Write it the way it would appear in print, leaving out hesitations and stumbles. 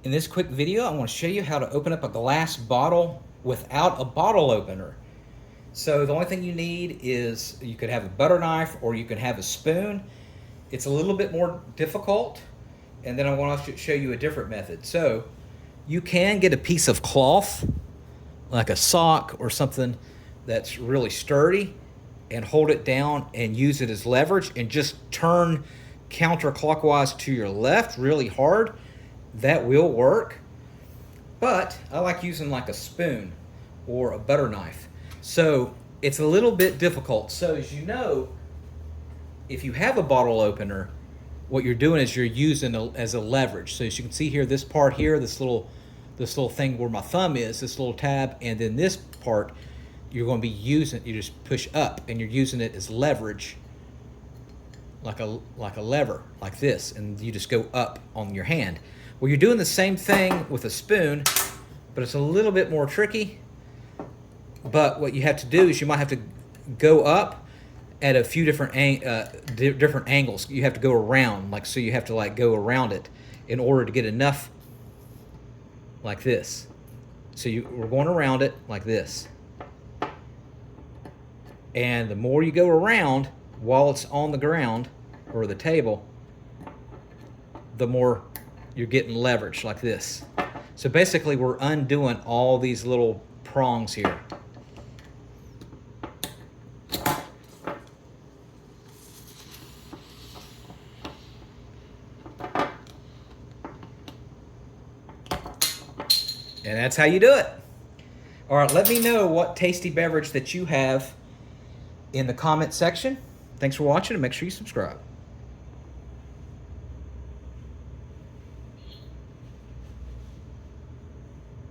In this quick video, I want to show you how to open up a glass bottle without a bottle opener. So the only thing you need is, you could have a butter knife or you can have a spoon. It's a little bit more difficult, and then I want to show you a different method. So you can get a piece of cloth, like a sock or something that's really sturdy, and hold it down and use it as leverage and just turn counterclockwise to your left really hard. That will work, but I like using like a spoon or a butter knife. So it's a little bit difficult. So as you know, if you have a bottle opener, what you're doing is you're using as a leverage. So as you can see here, this part here, this little thing where my thumb is, this little tab, and then this part, you're going to be using, you just push up and you're using it as leverage, like a lever, like this, and you just go up on your hand. Well, you're doing the same thing with a spoon, but it's a little bit more tricky. But what you have to do is you might have to go up at a few different angles. You have to go around, like, so you have to like go around it in order to get enough, like this. So we're going around it like this. And the more you go around while it's on the ground or the table, the more you're getting leverage, like this. So basically we're undoing all these little prongs here. And that's how you do it. All right, let me know what tasty beverage that you have in the comment section. Thanks for watching, and make sure you subscribe.